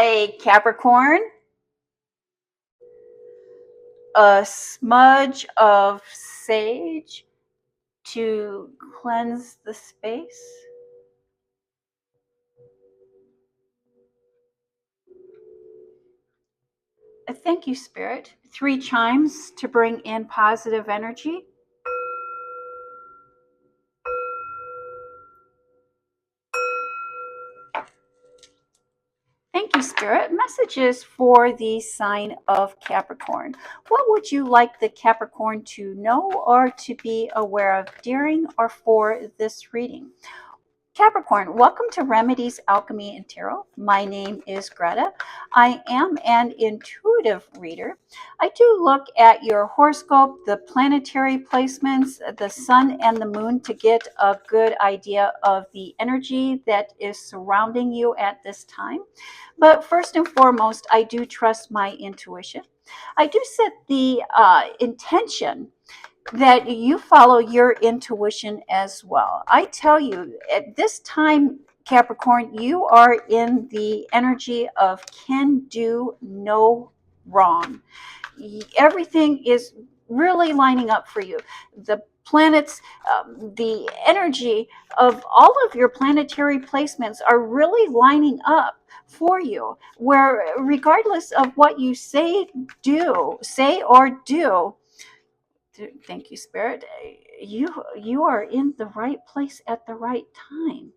Hi, Capricorn. A smudge of sage to cleanse the space. Thank you, Spirit. 3 chimes to bring in positive energy. Thank you, Spirit. Messages for the sign of Capricorn. What would you like the Capricorn to know or to be aware of during or for this reading? Capricorn, welcome to Remedies, Alchemy, and Tarot. My name is Greta. I am an intuitive reader. I do look at your horoscope, the planetary placements, the sun and the moon to get a good idea of the energy that is surrounding you at this time. But first and foremost, I do trust my intuition. I do set the intention that you follow your intuition as well. I tell you, at this time, Capricorn, you are in the energy of can do no wrong. Everything is really lining up for you. The planets, the energy of all of your planetary placements are really lining up for you, where regardless of what you say or do, thank you, Spirit. You are in the right place at the right time.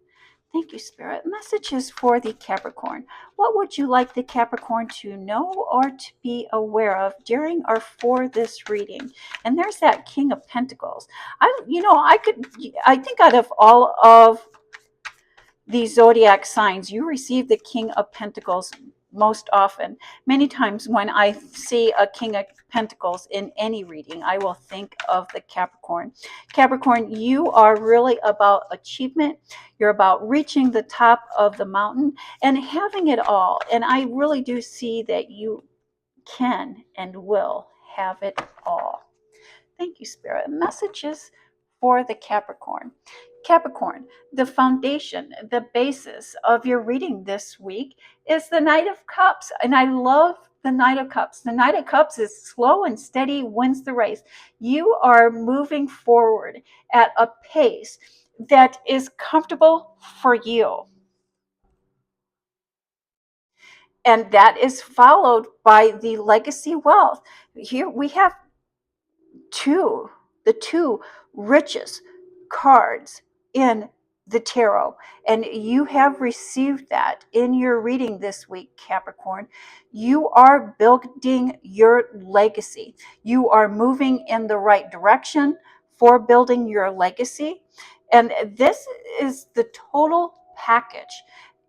Thank you, Spirit. Messages for the Capricorn. What would you like the Capricorn to know or to be aware of during or for this reading? And there's that King of Pentacles. I think out of all of the zodiac signs, you receive the King of Pentacles most often. Many times when I see a King of Pentacles in any reading, I will think of the Capricorn. Capricorn, you are really about achievement. You're about reaching the top of the mountain and having it all. And I really do see that you can and will have it all. Thank you, Spirit. Messages for the Capricorn. Capricorn, the foundation, the basis of your reading this week is the Knight of Cups. And I love the Knight of Cups. The Knight of Cups is slow and steady, wins the race. You are moving forward at a pace that is comfortable for you. And that is followed by the legacy wealth. Here we have the two richest cards in the tarot, and you have received that in your reading this week, Capricorn. You are building your legacy. You are moving in the right direction for building your legacy, and this is the total package.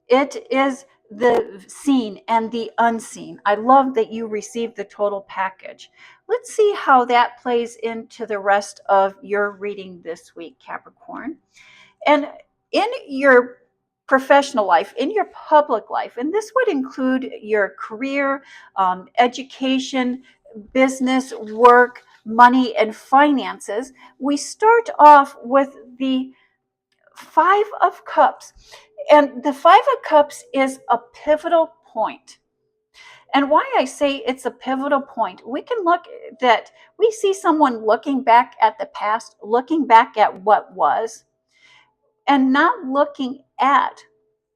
It is the seen and the unseen. I love that you received the total package. Let's see how that plays into the rest of your reading this week, Capricorn. And in your professional life, in your public life, and this would include your career, education, business, work, money, and finances, we start off with the Five of Cups. And the Five of Cups is a pivotal point. And why I say it's a pivotal point, we can look that we see someone looking back at the past, looking back at what was, and not looking at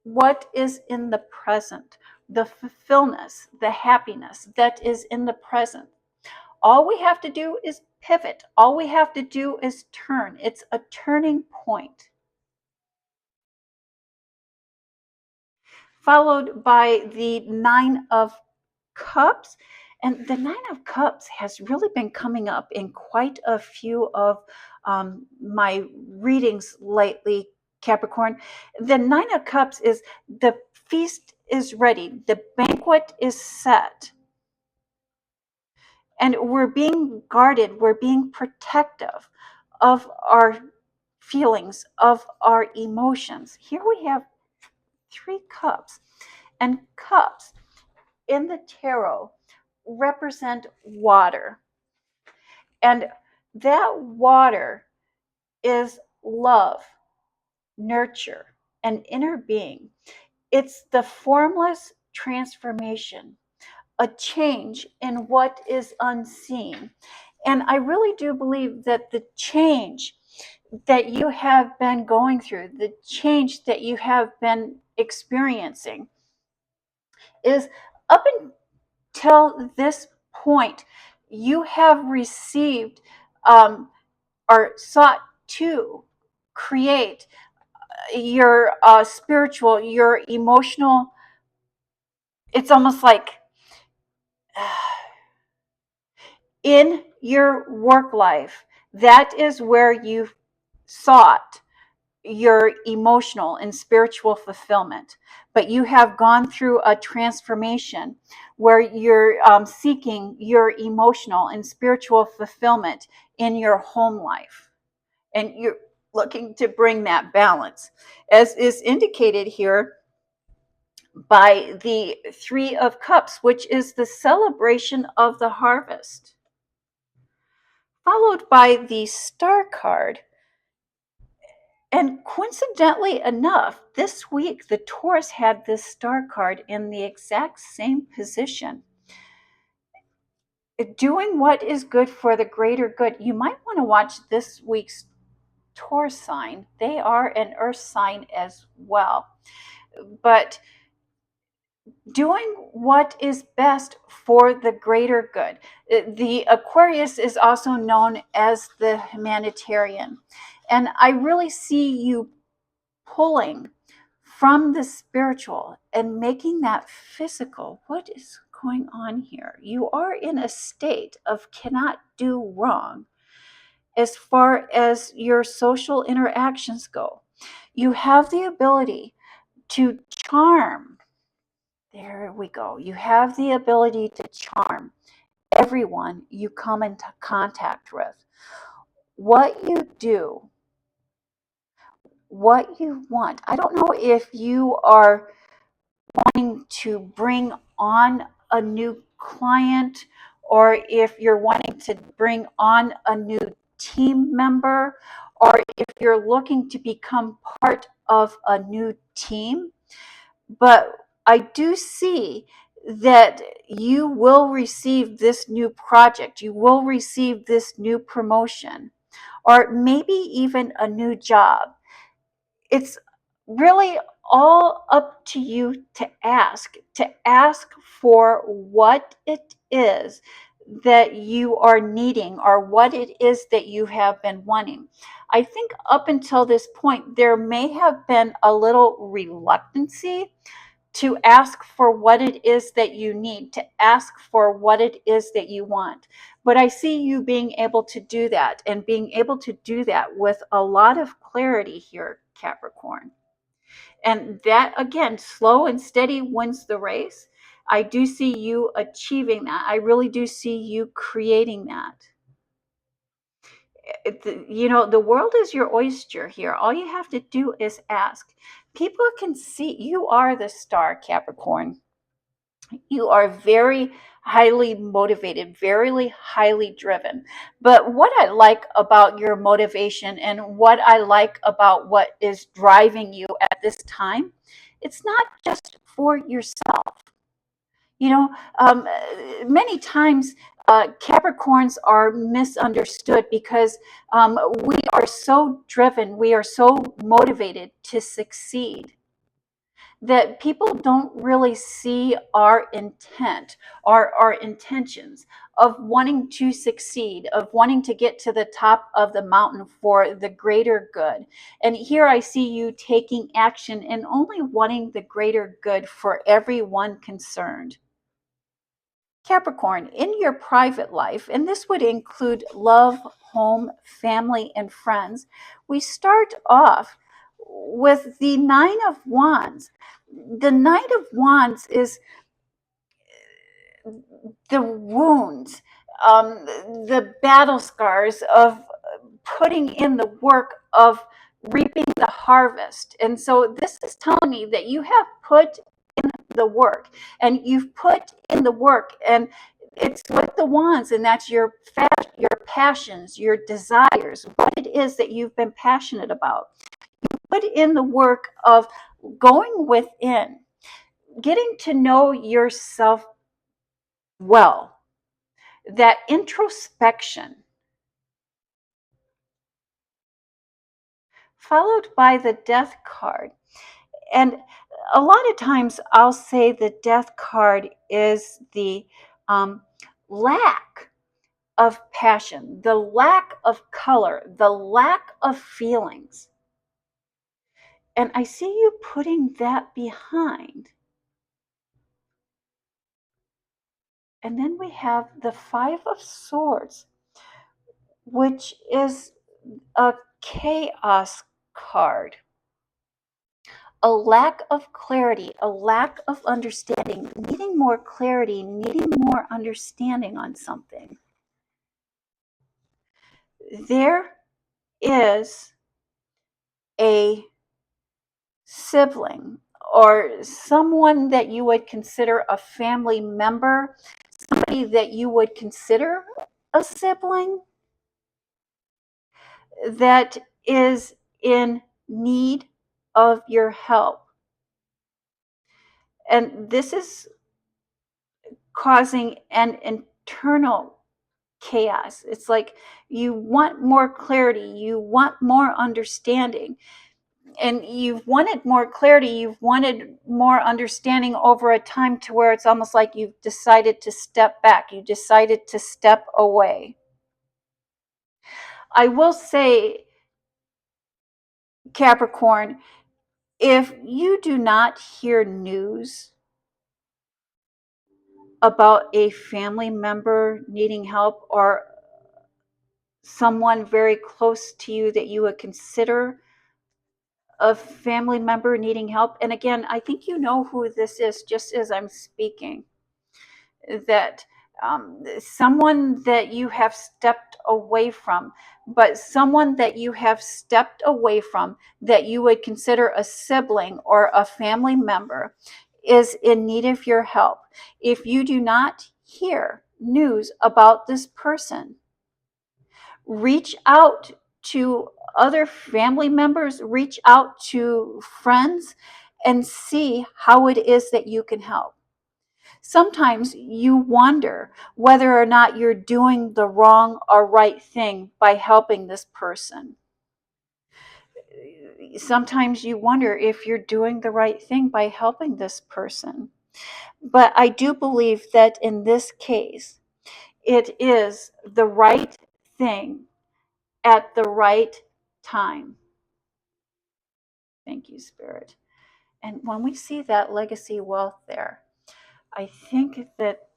what is in the present, the fulfillment, the happiness that is in the present. All we have to do is pivot. All we have to do is turn. It's a turning point. Followed by the Nine of Cups. And the Nine of Cups has really been coming up in quite a few of my readings lately, Capricorn. The Nine of Cups is the feast is ready, the banquet is set, and we're being guarded, we're being protective of our feelings, of our emotions. Here we have 3 cups, and cups in the tarot represent water. And that water is love, nurture, and inner being. It's the formless transformation, a change in what is unseen. And I really do believe that the change that you have been going through, the change that you have been experiencing, is up until this point, you have received or sought to create your spiritual, your emotional. It's almost like in your work life, that is where you sought your emotional and spiritual fulfillment. But you have gone through a transformation where you're seeking your emotional and spiritual fulfillment in your home life. And you're looking to bring that balance, as is indicated here by the Three of Cups, which is the celebration of the harvest, followed by the Star card. And coincidentally enough, this week the Taurus had this Star card in the exact same position. Doing what is good for the greater good. You might want to watch this week's Taurus sign. They are an earth sign as well. But doing what is best for the greater good. The Aquarius is also known as the humanitarian. And I really see you pulling from the spiritual and making that physical. What is going on here? You are in a state of cannot do wrong as far as your social interactions go. You have the ability to charm. There we go. You have the ability to charm everyone you come into contact with. What you do, what you want. I don't know if you are wanting to bring on a new client or if you're wanting to bring on a new team member or if you're looking to become part of a new team. But I do see that you will receive this new project, you will receive this new promotion, or maybe even a new job. It's really all up to you to ask for what it is that you are needing or what it is that you have been wanting. I think up until this point, there may have been a little reluctancy to ask for what it is that you need, to ask for what it is that you want. But I see you being able to do that and being able to do that with a lot of clarity here, Capricorn. And that, again, slow and steady wins the race. I do see you achieving that. I really do see you creating that. The world is your oyster here. All you have to do is ask. People can see you are the star, Capricorn. You are very highly motivated, very highly driven. But what I like about your motivation and what I like about what is driving you at this time, it's not just for yourself. You know, many times Capricorns are misunderstood because we are so driven, we are so motivated to succeed that people don't really see our intent or our intentions of wanting to succeed, of wanting to get to the top of the mountain for the greater good. And here I see you taking action and only wanting the greater good for everyone concerned. Capricorn, in your private life, and this would include love, home, family, and friends, we start off with the Nine of Wands. The Knight of Wands is the wounds, the battle scars of putting in the work of reaping the harvest. And so this is telling me that you have put in the work and you've put in the work, and it's with the wands, and that's your passions, your desires, what it is that you've been passionate about. You put in the work of going within, getting to know yourself well, that introspection, followed by the death card. And a lot of times I'll say the death card is the um, lack of passion, the lack of color, the lack of feelings. And I see you putting that behind. And then we have the Five of Swords, which is a chaos card. A lack of clarity, a lack of understanding, needing more clarity, needing more understanding on something. There is a sibling or someone that you would consider a family member, somebody that you would consider a sibling that is in need of your help. And this is causing an internal chaos. It's like you want more clarity, you want more understanding. And you've wanted more clarity, you've wanted more understanding over a time to where it's almost like you've decided to step back, you decided to step away. I will say, Capricorn, if you do not hear news about a family member needing help or someone very close to you that you would consider a family member needing help, and again, I think you know who this is just as I'm speaking, that someone that you have stepped away from, but someone that you have stepped away from that you would consider a sibling or a family member is in need of your help. If you do not hear news about this person, reach out to other family members, reach out to friends, and see how it is that you can help. Sometimes you wonder whether or not you're doing the wrong or right thing by helping this person. Sometimes you wonder if you're doing the right thing by helping this person. But I do believe that in this case, it is the right thing at the right time. Thank you, Spirit. And when we see that legacy wealth there, I think that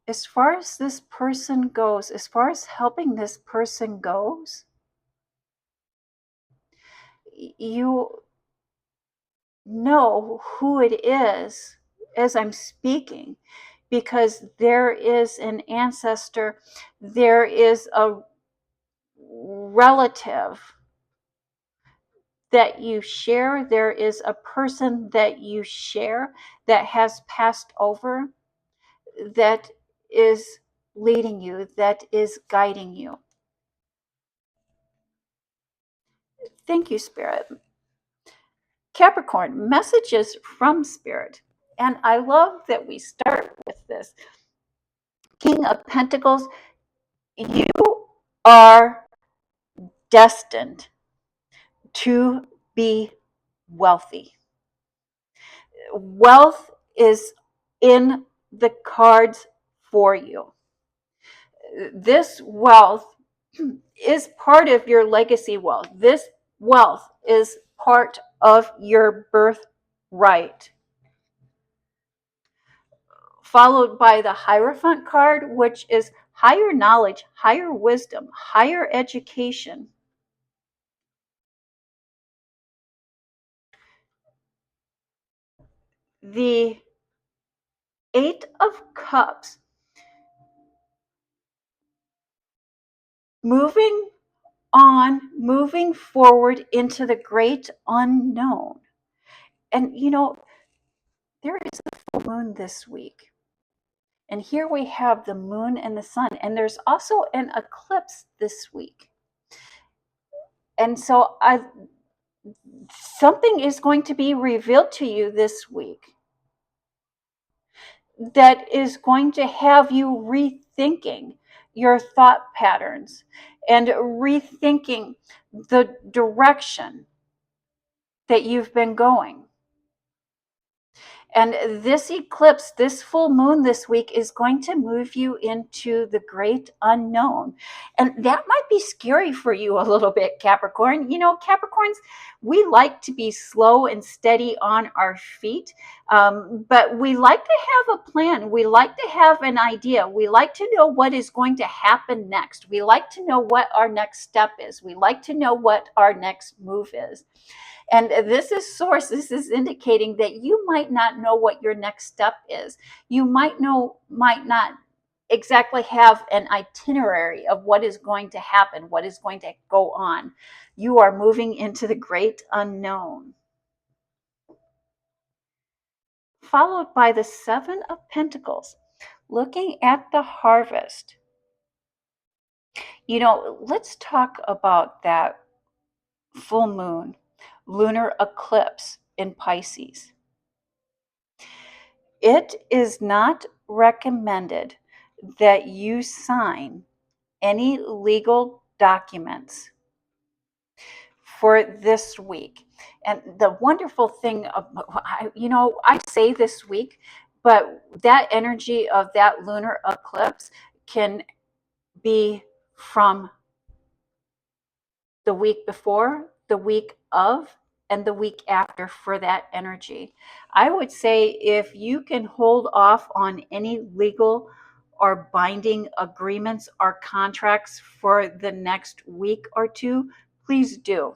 as far as this person goes, as far as helping this person goes, you know who it is as I'm speaking, because there is an ancestor, there is a relative that you share, there is a person that you share that has passed over, that is leading you, that is guiding you. Thank you, Spirit. Capricorn, messages from Spirit. And I love that we start with this. King of Pentacles, you are destined to be wealthy. Wealth is in the cards for you. This wealth is part of your legacy wealth. This wealth is part of your birthright. Followed by the Hierophant card, which is higher knowledge, higher wisdom, higher education. The Eight of Cups, moving on, moving forward into the great unknown. And you know, there is a full moon this week. And here we have the moon and the sun. And there's also an eclipse this week. And so Something is going to be revealed to you this week that is going to have you rethinking your thought patterns and rethinking the direction that you've been going. And this eclipse, this full moon this week, is going to move you into the great unknown. And that might be scary for you a little bit, Capricorn. You know, Capricorns, we like to be slow and steady on our feet, but we like to have a plan. We like to have an idea. We like to know what is going to happen next. We like to know what our next step is. We like to know what our next move is. And this is source, this is indicating that you might not know what your next step is. You might not exactly have an itinerary of what is going to happen, what is going to go on. You are moving into the great unknown. Followed by the Seven of Pentacles, looking at the harvest. You know, let's talk about that full moon, lunar eclipse in Pisces. It is not recommended that you sign any legal documents for this week. And the wonderful thing, I say this week, but that energy of that lunar eclipse can be from the week before, the week of, and the week after for that energy. I would say if you can hold off on any legal or binding agreements or contracts for the next week or two, please do.